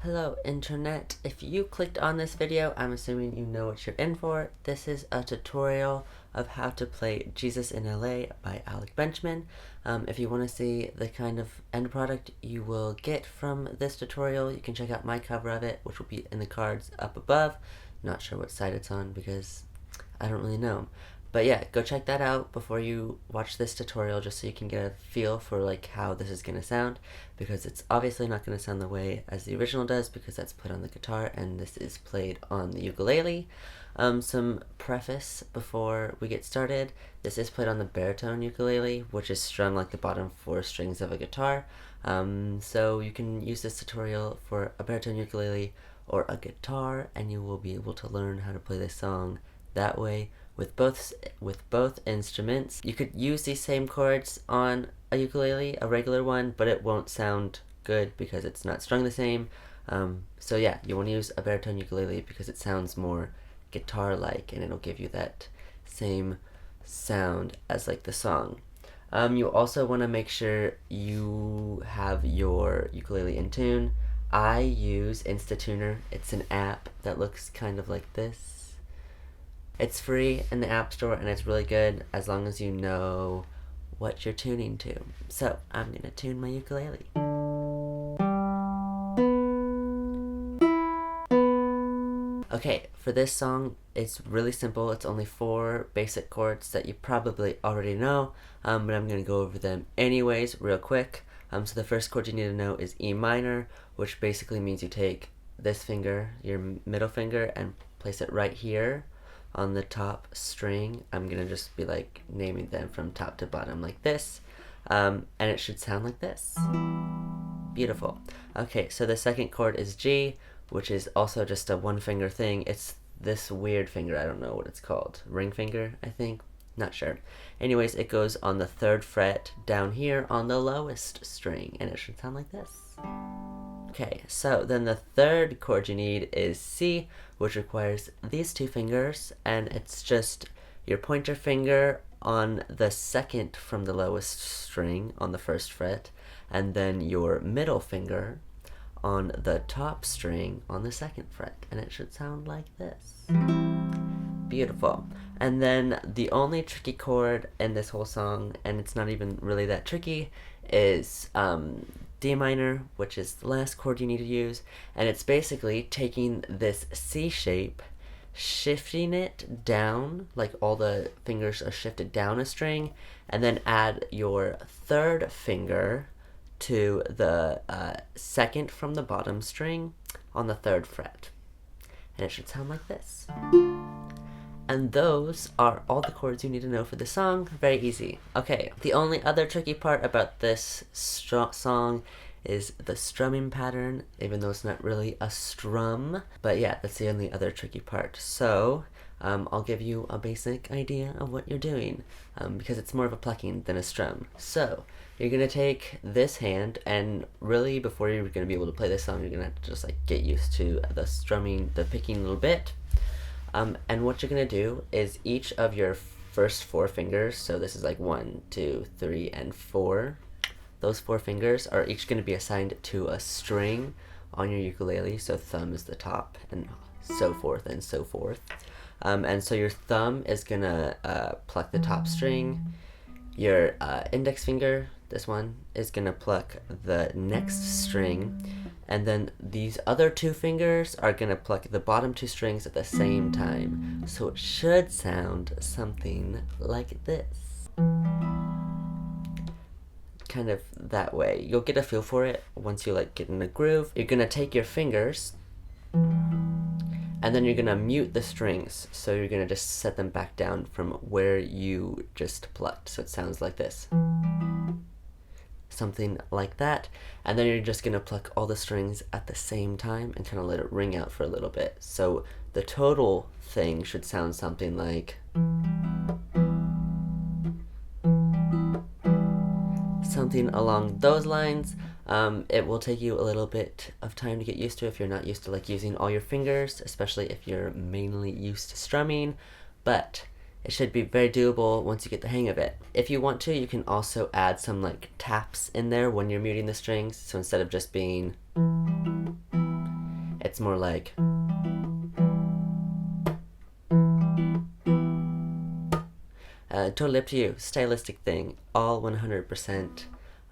Hello internet, if you clicked on this video, I'm assuming you know what you're in for. This is a tutorial of how to play Jesus in LA by Alec Benjamin. If you want to see the kind of end product you will get from this tutorial, you can check out my cover of it, which will be in the cards up above. Not sure what side it's on because I don't really know. But yeah, go check that out before you watch this tutorial just so you can get a feel for like how this is going to sound, because it's obviously not going to sound the way as the original does because that's played on the guitar and this is played on the ukulele. Some preface before we get started. This is played on the baritone ukulele, which is strung like the bottom 4 strings of a guitar. So you can use this tutorial for a baritone ukulele or a guitar and you will be able to learn how to play this song that way with both instruments. You could use these same chords on a ukulele, a regular one, but it won't sound good because it's not strung the same. So yeah, you want to use a baritone ukulele because it sounds more guitar-like and it'll give you that same sound as like the song. You also want to make sure you have your ukulele in tune. I use Instatuner. It's an app that looks kind of like this. It's free in the App Store and it's really good as long as you know what you're tuning to. So I'm going to tune my ukulele. Okay, for this song, it's really simple. It's only 4 basic chords that you probably already know, but I'm going to go over them anyways real quick. So the first chord you need to know is E minor, which basically means you take this finger, your middle finger, and place it right here on the top string. I'm gonna just be like naming them from top to bottom like this, and it should sound like this. Beautiful. Okay, so the second chord is G, which is also just a 1 finger thing. It's this weird finger, I don't know what it's called. Ring finger, I think? Not sure. Anyways, it goes on the 3rd fret down here on the lowest string, and it should sound like this. Okay, so then the third chord you need is C, which requires these 2 fingers, and it's just your pointer finger on the 2nd from the lowest string on the 1st fret, and then your middle finger on the top string on the 2nd fret, and it should sound like this. Beautiful. And then the only tricky chord in this whole song, and it's not even really that tricky, is D minor, which is the last chord you need to use, and it's basically taking this C shape, shifting it down, like all the fingers are shifted down a string, and then add your 3rd finger to the 2nd from the bottom string on the 3rd fret. And it should sound like this. And those are all the chords you need to know for the song. Very easy. Okay, the only other tricky part about this song is the strumming pattern, even though it's not really a strum. But yeah, that's the only other tricky part. So I'll give you a basic idea of what you're doing, because it's more of a plucking than a strum. So you're going to take this hand, and really before you're going to be able to play this song, you're going to have to just like get used to the strumming, the picking a little bit. And what you're going to do is each of your first 4 fingers, so this is like 1, 2, 3, and 4, those 4 fingers are each going to be assigned to a string on your ukulele, so thumb is the top, and so forth and so forth. And so your thumb is going to pluck the top string, your index finger, this one, is going to pluck the next string, and then these other 2 fingers are going to pluck the bottom 2 strings at the same time. So it should sound something like this. Kind of that way. You'll get a feel for it once you like get in a groove. You're going to take your fingers, and then you're going to mute the strings. So you're going to just set them back down from where you just plucked. So it sounds like this. Something like that, and then you're just going to pluck all the strings at the same time and kind of let it ring out for a little bit. So the total thing should sound something like something along those lines. It will take you a little bit of time to get used to if you're not used to like using all your fingers, especially if you're mainly used to strumming, but it should be very doable once you get the hang of it. If you want to, you can also add some like taps in there when you're muting the strings. So instead of just being It's more like... totally up to you. Stylistic thing. All 100%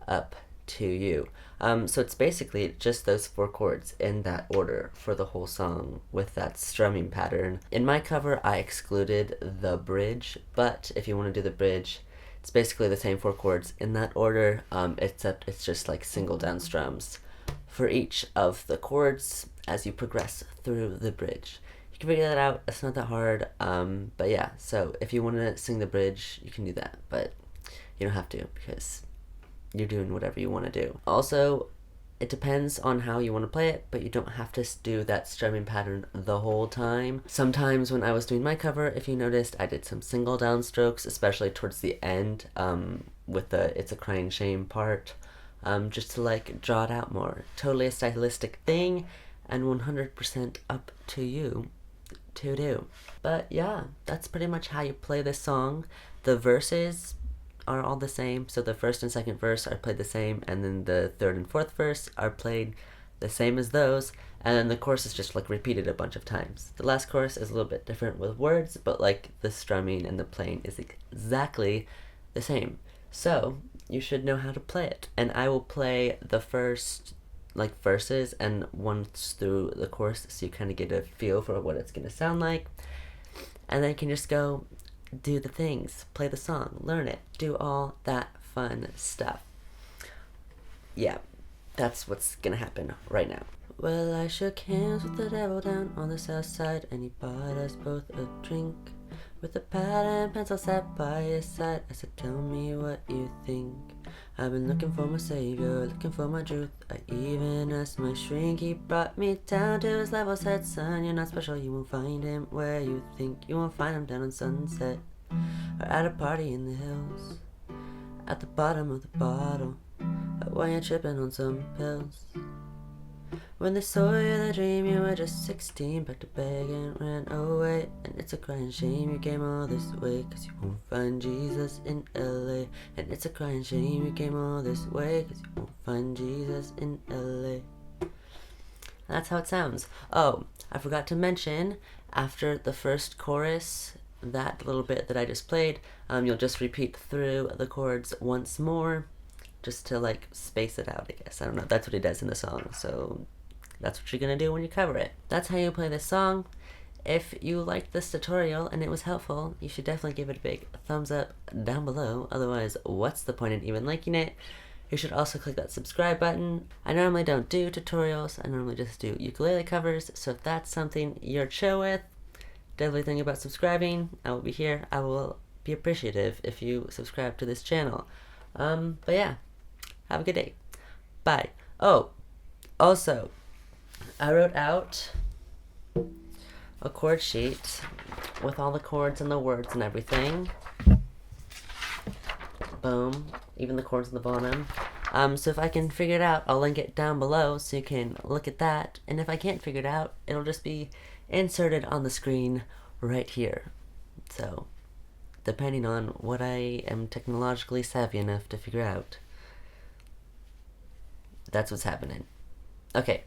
up to you. So it's basically just those 4 chords in that order for the whole song with that strumming pattern. In my cover, I excluded the bridge, but if you want to do the bridge, it's basically the same 4 chords in that order, except it's just like single down strums for each of the chords as you progress through the bridge. You can figure that out. It's not that hard. But yeah, so if you want to sing the bridge, you can do that, but you don't have to because you're doing whatever you want to do. Also, it depends on how you want to play it, but you don't have to do that strumming pattern the whole time. Sometimes when I was doing my cover, if you noticed, I did some single downstrokes, especially towards the end, with the It's a Crying Shame part, just to like draw it out more. Totally a stylistic thing, and 100% up to you to do. But yeah, that's pretty much how you play this song. The verses are all the same, so the first and second verse are played the same, and then the third and fourth verse are played the same as those, and then the chorus is just like repeated a bunch of times. The last chorus is a little bit different with words, but like the strumming and the playing is exactly the same. So you should know how to play it, and I will play the first like verses and once through the chorus so you kind of get a feel for what it's gonna sound like, and then you can just go do the things, play the song, learn it, do all that fun stuff. Yeah, that's what's gonna happen right now. Well, I shook hands with the devil down on the south side, and he bought us both a drink. With a pad and pencil sat by his side, I said, tell me what you think. I've been looking for my savior, looking for my truth. I even asked my shrink, he brought me down to his level, said, son, you're not special, you won't find him where you think. You won't find him down on Sunset, or at a party in the hills, at the bottom of the bottle, or when you're tripping on some pills. When they saw you the dream, you were just 16, packed a bag and ran away. And it's a crying shame you came all this way, 'cause you won't find Jesus in LA. And it's a crying shame you came all this way, 'cause you won't find Jesus in LA. That's how it sounds. Oh, I forgot to mention, after the first chorus, that little bit that I just played, you'll just repeat through the chords once more, just to like space it out, I guess. I don't know, that's what he does in the song, so that's what you're gonna do when you cover it. That's how you play this song. If you liked this tutorial and it was helpful, you should definitely give it a big thumbs up down below. Otherwise, what's the point in even liking it? You should also click that subscribe button. I normally don't do tutorials. I normally just do ukulele covers. So if that's something you're chill with, definitely think about subscribing. I will be here. I will be appreciative if you subscribe to this channel. But yeah, have a good day. Bye. Oh, also, I wrote out a chord sheet with all the chords and the words and everything. Boom. Even the chords on the bottom. So if I can figure it out, I'll link it down below so you can look at that. And if I can't figure it out, it'll just be inserted on the screen right here. So, depending on what I am technologically savvy enough to figure out, that's what's happening. Okay.